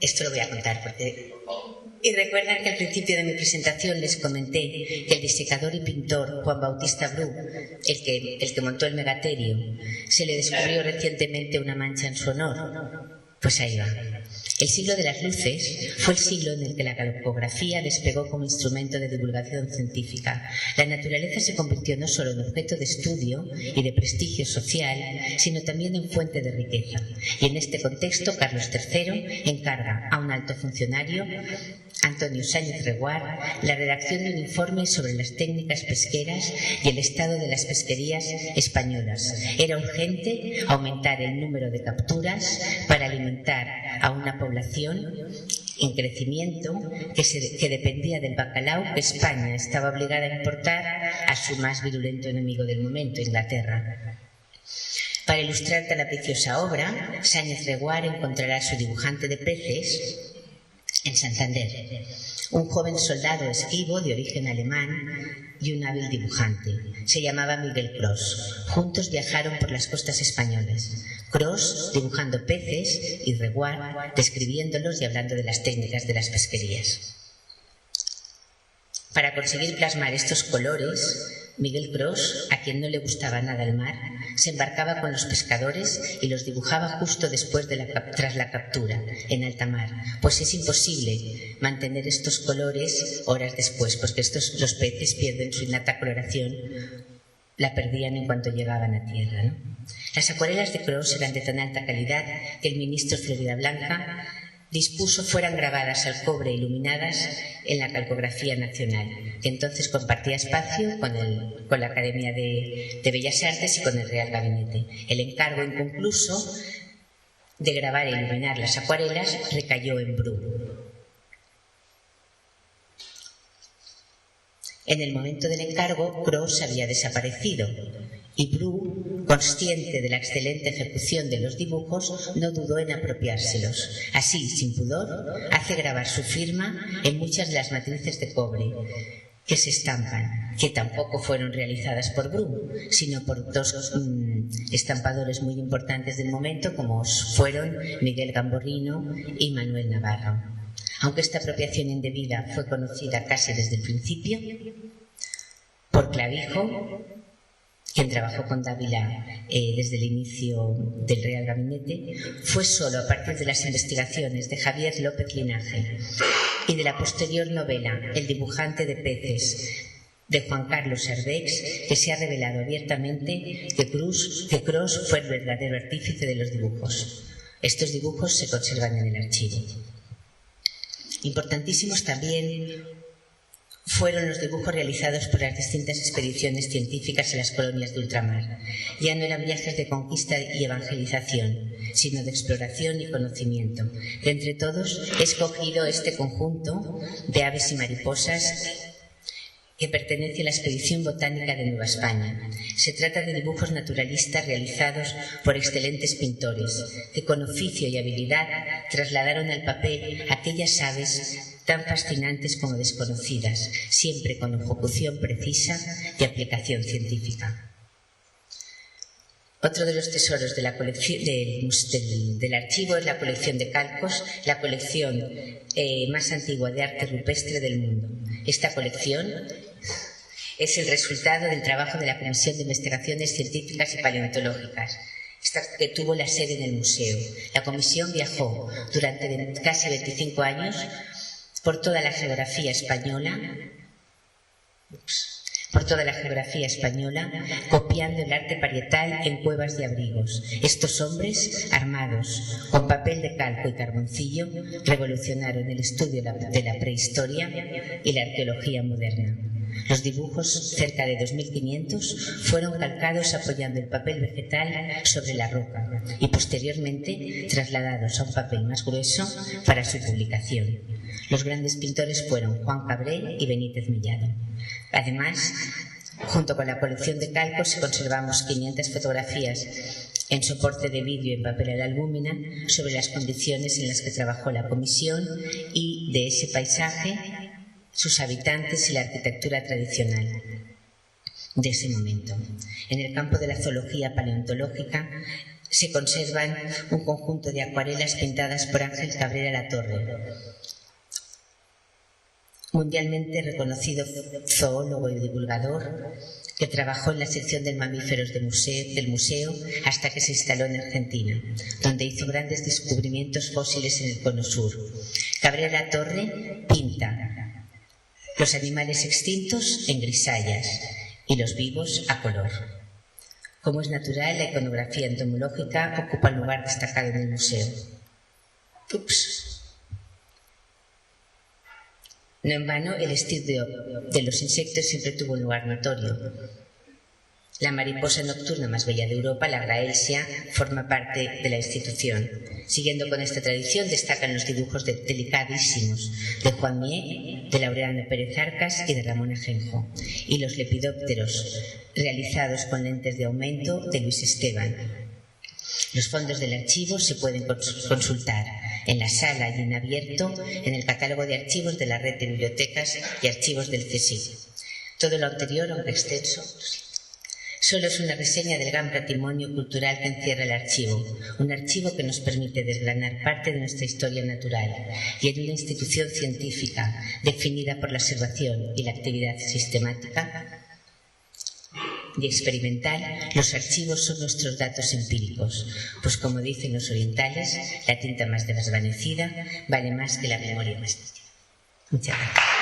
esto lo voy a contar y recuerdan que al principio de mi presentación les comenté que el disecador y pintor Juan Bautista Bru, el que montó el megaterio, se le descubrió recientemente una mancha en su honor. Pues ahí va. El siglo de las luces fue el siglo en el que la calcografía despegó como instrumento de divulgación científica. La naturaleza se convirtió no solo en objeto de estudio y de prestigio social, sino también en fuente de riqueza. Y en este contexto, Carlos III encarga a un alto funcionario, Antonio Sáñez Reguar, la redacción de un informe sobre las técnicas pesqueras y el estado de las pesquerías españolas. Era urgente aumentar el número de capturas para alimentar a una población en crecimiento que dependía del bacalao que España estaba obligada a importar a su más virulento enemigo del momento, Inglaterra. Para ilustrar tan ambiciosa obra, Sáñez Reguar encontrará a su dibujante de peces en Santander, un joven soldado esquivo de origen alemán y un hábil dibujante. Se llamaba Miguel Cros. Juntos viajaron por las costas españolas. Cros dibujando peces y Reguar describiéndolos y hablando de las técnicas de las pesquerías. Para conseguir plasmar estos colores, Miguel Cros, a quien no le gustaba nada el mar, se embarcaba con los pescadores y los dibujaba justo después tras la captura, en alta mar, pues es imposible mantener estos colores horas después, porque los peces pierden su innata coloración, la perdían en cuanto llegaban a tierra, ¿no? Las acuarelas de Cros eran de tan alta calidad que el ministro Floridablanca dispuso fueran grabadas al cobre e iluminadas en la Calcografía Nacional, que entonces compartía espacio con la Academia de Bellas Artes y con el Real Gabinete. El encargo inconcluso de grabar e iluminar las acuarelas recayó en Bru. En el momento del encargo, Cros había desaparecido y Bru, consciente de la excelente ejecución de los dibujos, no dudó en apropiárselos. Así, sin pudor, hace grabar su firma en muchas de las matrices de cobre que se estampan, que tampoco fueron realizadas por Bru, sino por dos estampadores muy importantes del momento, como fueron Miguel Gamborrino y Manuel Navarro. Aunque esta apropiación indebida fue conocida casi desde el principio por Clavijo, quien trabajó con Dávila desde el inicio del Real Gabinete, fue solo a partir de las investigaciones de Javier López Linaje y de la posterior novela El dibujante de peces de Juan Carlos Herbex que se ha revelado abiertamente que Cros fue el verdadero artífice de los dibujos. Estos dibujos se conservan en el archivo. Importantísimos también fueron los dibujos realizados por las distintas expediciones científicas en las colonias de ultramar. Ya no eran viajes de conquista y evangelización, sino de exploración y conocimiento. De entre todos he escogido este conjunto de aves y mariposas que pertenece a la Expedición Botánica de Nueva España. Se trata de dibujos naturalistas realizados por excelentes pintores, que con oficio y habilidad trasladaron al papel aquellas aves tan fascinantes como desconocidas, siempre con ejecución precisa y aplicación científica. Otro de los tesoros de la colección, del archivo es la colección de calcos, la colección más antigua de arte rupestre del mundo. Esta colección es el resultado del trabajo de la Comisión de Investigaciones Científicas y Paleontológicas, que tuvo la sede en el museo. La comisión viajó durante casi 25 años por toda la geografía española, copiando el arte parietal en cuevas y abrigos. Estos hombres, armados con papel de calco y carboncillo, revolucionaron el estudio de la prehistoria y la arqueología moderna. Los dibujos, cerca de 2.500, fueron calcados apoyando el papel vegetal sobre la roca y posteriormente trasladados a un papel más grueso para su publicación. Los grandes pintores fueron Juan Cabré y Benítez Mellado. Además, junto con la colección de calcos, conservamos 500 fotografías en soporte de vídeo en papel a la albúmina sobre las condiciones en las que trabajó la comisión y de ese paisaje, sus habitantes y la arquitectura tradicional de ese momento. En el campo de la zoología paleontológica se conservan un conjunto de acuarelas pintadas por Ángel Cabrera Latorre, mundialmente reconocido zoólogo y divulgador, que trabajó en la sección de mamíferos del museo hasta que se instaló en Argentina, donde hizo grandes descubrimientos fósiles en el Cono Sur. Cabrera Torre pinta los animales extintos en grisallas y los vivos a color. Como es natural, la iconografía entomológica ocupa un lugar destacado en el museo. No en vano, el estilo de los insectos siempre tuvo un lugar notorio. La mariposa nocturna más bella de Europa, la graelsia, forma parte de la institución. Siguiendo con esta tradición, destacan los dibujos delicadísimos de Juan Mié, de Laureano Pérez Arcas y de Ramón Ajenjo, y los lepidópteros, realizados con lentes de aumento, de Luis Esteban. Los fondos del archivo se pueden consultar en la sala y en abierto en el catálogo de archivos de la Red de Bibliotecas y Archivos del CSIC. Todo lo anterior, aunque extenso, solo es una reseña del gran patrimonio cultural que encierra el archivo, un archivo que nos permite desgranar parte de nuestra historia natural, y en una institución científica definida por la observación y la actividad sistemática y experimental. Los archivos son nuestros datos empíricos, pues como dicen los orientales, la tinta más desvanecida vale más que la memoria más nítida. Muchas gracias.